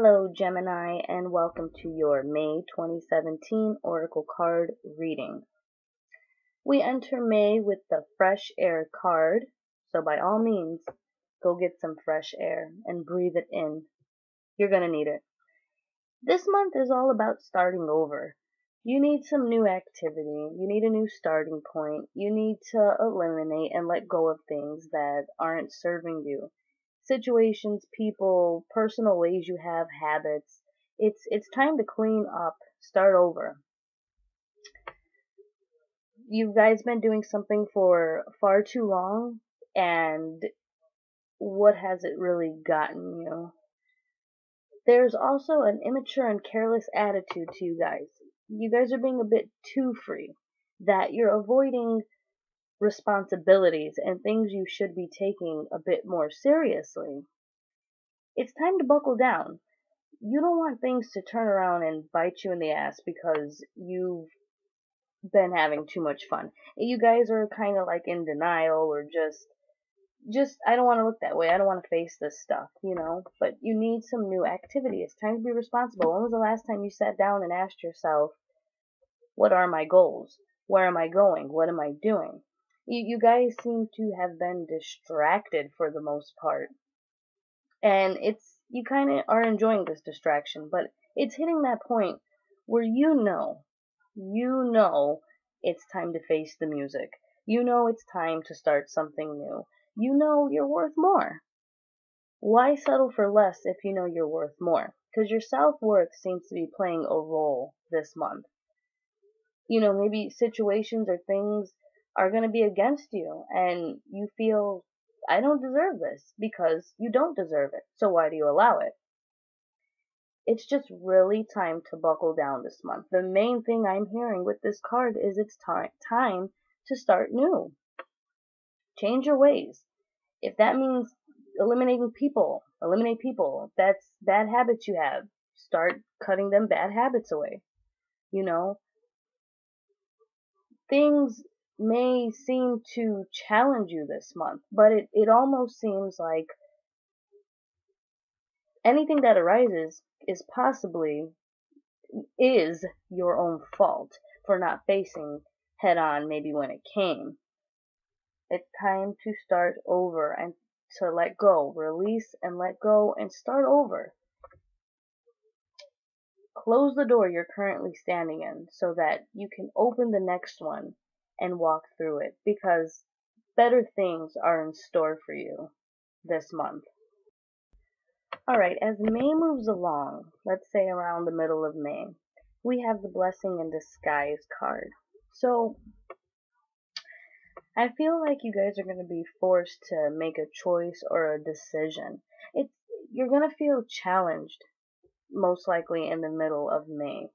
Hello, Gemini, and welcome to your May 2017 Oracle card reading. We enter May with the Fresh Air card, so by all means, go get some fresh air and breathe it in. You're going to need it. This month is all about starting over. You need some new activity. You need a new starting point. You need to eliminate and let go of things that aren't serving you. Situations, people, personal ways you have, habits. It's time to clean up, start over. You guys been doing something for far too long, and what has it really gotten you? There's also an immature and careless attitude to you guys. You guys are being a bit too free, that you're avoiding responsibilities and things you should be taking a bit more seriously. It's time to buckle down. You don't want things to turn around and bite you in the ass because you've been having too much fun. You guys are kind of like in denial or just I don't want to look that way. I don't want to face this stuff, But you need some new activity. It's time to be responsible. When was the last time you sat down and asked yourself, what are my goals? Where am I going? What am I doing? You guys seem to have been distracted for the most part. And you kind of are enjoying this distraction, but it's hitting that point where you know it's time to face the music. You know it's time to start something new. You know you're worth more. Why settle for less if you know you're worth more? Because your self-worth seems to be playing a role this month. Maybe situations or things are going to be against you, and you feel, I don't deserve this, because you don't deserve it. So why do you allow it? It's just really time to buckle down this month. The main thing I'm hearing with this card is it's time to start new. Change your ways. If that means eliminate people. That's bad habits you have. Start cutting them bad habits away. Things may seem to challenge you this month, but it almost seems like anything that arises is your own fault for not facing head on maybe when it came. It's time to start over and to let go, release and let go and start over. Close the door you're currently standing in so that you can open the next one and walk through it, because better things are in store for you this month. Alright, as May moves along, let's say around the middle of May, we have the Blessing in Disguise card. So, I feel like you guys are going to be forced to make a choice or a decision. You're going to feel challenged, most likely in the middle of May.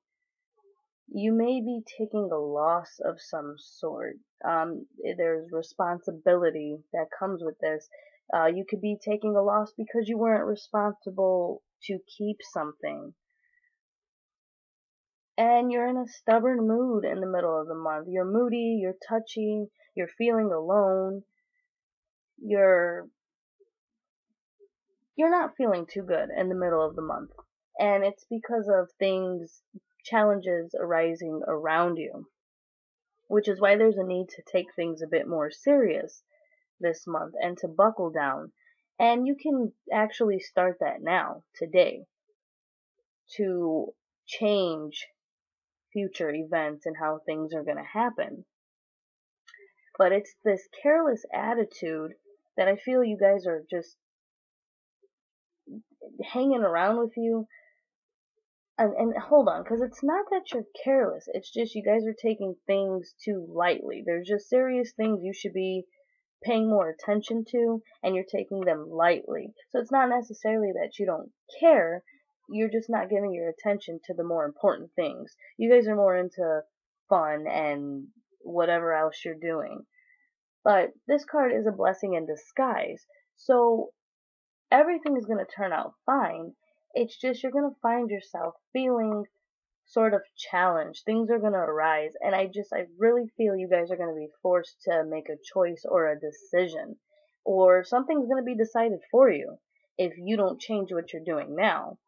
You may be taking a loss of some sort. There's responsibility that comes with this. You could be taking a loss because you weren't responsible to keep something. And you're in a stubborn mood in the middle of the month. You're moody, you're touchy, you're feeling alone, you're not feeling too good in the middle of the month. And it's because of challenges arising around you, which is why there's a need to take things a bit more serious this month and to buckle down. And you can actually start that now, today, to change future events and how things are going to happen. But it's this careless attitude that I feel you guys are just hanging around with you. And hold on, because it's not that you're careless. It's just you guys are taking things too lightly. There's just serious things you should be paying more attention to, and you're taking them lightly. So it's not necessarily that you don't care. You're just not giving your attention to the more important things. You guys are more into fun and whatever else you're doing. But this card is a blessing in disguise. So everything is going to turn out fine. It's just you're going to find yourself feeling sort of challenged. Things are going to arise. And I really feel you guys are going to be forced to make a choice or a decision. Or something's going to be decided for you if you don't change what you're doing now.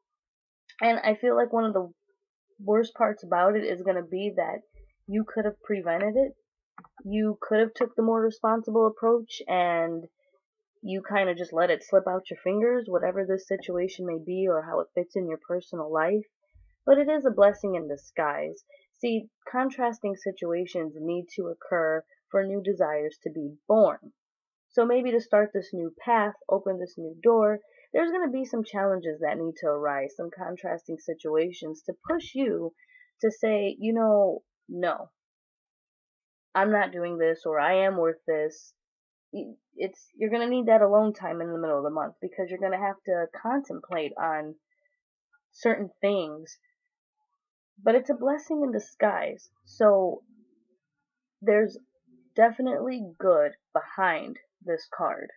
And I feel like one of the worst parts about it is going to be that you could have prevented it. You could have took the more responsible approach and you kind of just let it slip out your fingers, whatever this situation may be or how it fits in your personal life. But it is a blessing in disguise. See, contrasting situations need to occur for new desires to be born. So maybe to start this new path, open this new door, there's going to be some challenges that need to arise, some contrasting situations to push you to say, no, I'm not doing this or I am worth this. You're going to need that alone time in the middle of the month because you're going to have to contemplate on certain things. But it's a blessing in disguise. So there's definitely good behind this card.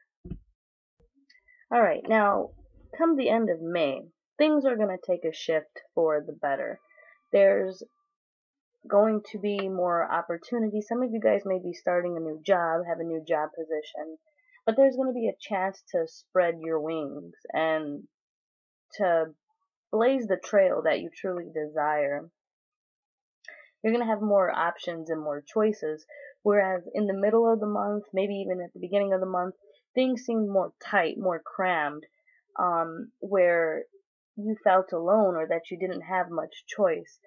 Alright, now, come the end of May, things are going to take a shift for the better. There's going to be more opportunity. Some of you guys may be starting a new job, have a new job position, but there's going to be a chance to spread your wings and to blaze the trail that you truly desire. You're going to have more options and more choices, whereas in the middle of the month, maybe even at the beginning of the month, things seemed more tight, more crammed, where you felt alone or that you didn't have much choice.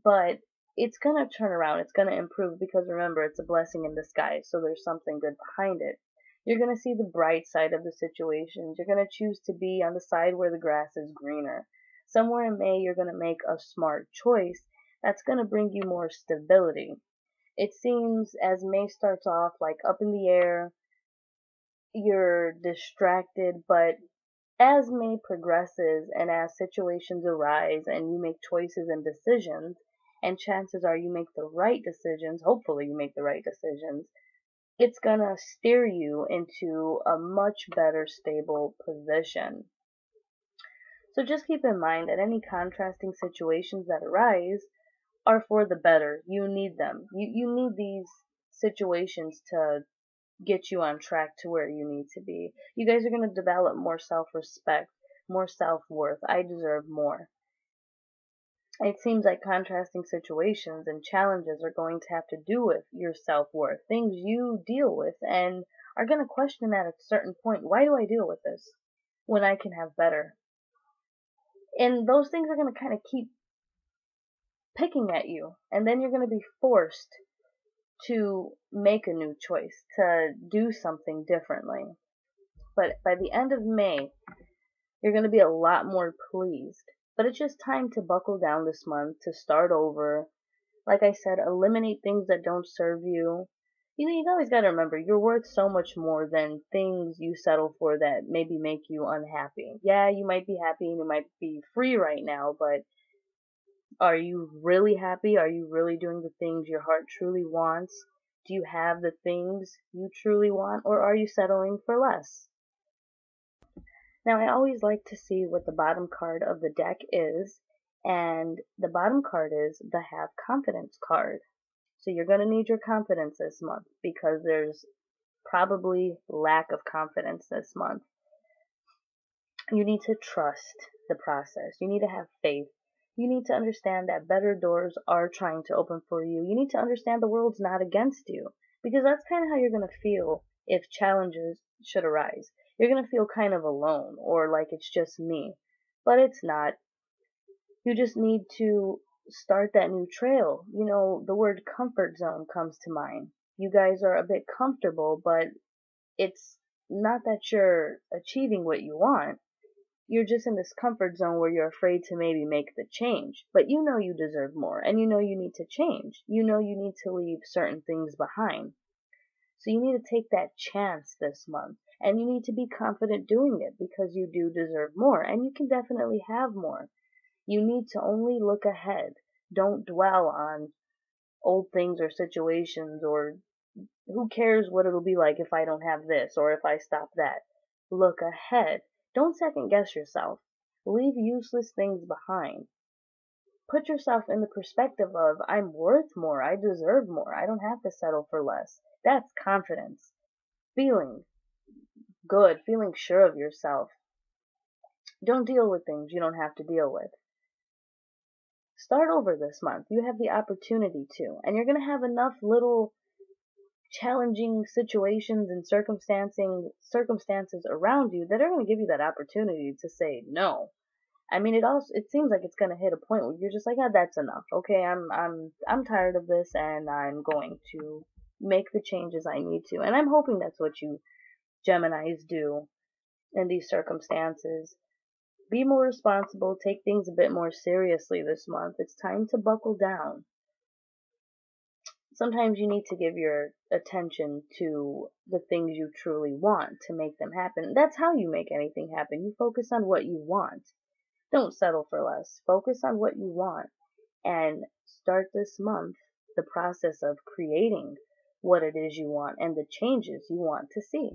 But it's going to turn around, it's going to improve because remember, it's a blessing in disguise, so there's something good behind it. You're going to see the bright side of the situations. You're going to choose to be on the side where the grass is greener. Somewhere in May, you're going to make a smart choice that's going to bring you more stability. It seems as May starts off like up in the air, you're distracted, but as May progresses and as situations arise and you make choices and decisions, and chances are you make the right decisions, hopefully you make the right decisions, it's gonna steer you into a much better stable position. So just keep in mind that any contrasting situations that arise are for the better. You need them. You need these situations to get you on track to where you need to be. You guys are going to develop more self-respect, more self-worth. I deserve more. It seems like contrasting situations and challenges are going to have to do with your self-worth, things you deal with and are going to question at a certain point, why do I deal with this when I can have better? And those things are going to kind of keep picking at you, and then you're going to be forced to make a new choice, to do something differently. But by the end of May, you're going to be a lot more pleased. But it's just time to buckle down this month, to start over. Like I said, eliminate things that don't serve you. You've always got to remember, you're worth so much more than things you settle for that maybe make you unhappy. Yeah, you might be happy and you might be free right now, but are you really happy? Are you really doing the things your heart truly wants? Do you have the things you truly want, or are you settling for less? Now, I always like to see what the bottom card of the deck is, and the bottom card is the Have Confidence card. So you're going to need your confidence this month because there's probably lack of confidence this month. You need to trust the process. You need to have faith. You need to understand that better doors are trying to open for you. You need to understand the world's not against you, because that's kind of how you're going to feel if challenges should arise. You're going to feel kind of alone or like it's just me, but it's not. You just need to start that new trail. The word comfort zone comes to mind. You guys are a bit comfortable, but it's not that you're achieving what you want. You're just in this comfort zone where you're afraid to maybe make the change. But you know you deserve more, and you know you need to change. You know you need to leave certain things behind. So you need to take that chance this month, and you need to be confident doing it because you do deserve more, and you can definitely have more. You need to only look ahead. Don't dwell on old things or situations or who cares what it'll be like if I don't have this or if I stop that. Look ahead. Don't second guess yourself. Leave useless things behind. Put yourself in the perspective of, I'm worth more, I deserve more, I don't have to settle for less. That's confidence. Feeling good, feeling sure of yourself. Don't deal with things you don't have to deal with. Start over this month. You have the opportunity to. And you're going to have enough little challenging situations and circumstances around you that are going to give you that opportunity to say no. I mean, it seems like it's going to hit a point where you're just like, "Ah, that's enough. Okay, I'm tired of this, and I'm going to make the changes I need to." And I'm hoping that's what you Geminis do in these circumstances. Be more responsible, take things a bit more seriously this month. It's time to buckle down. Sometimes you need to give your attention to the things you truly want to make them happen. That's how you make anything happen. You focus on what you want. Don't settle for less. Focus on what you want and start this month the process of creating what it is you want and the changes you want to see.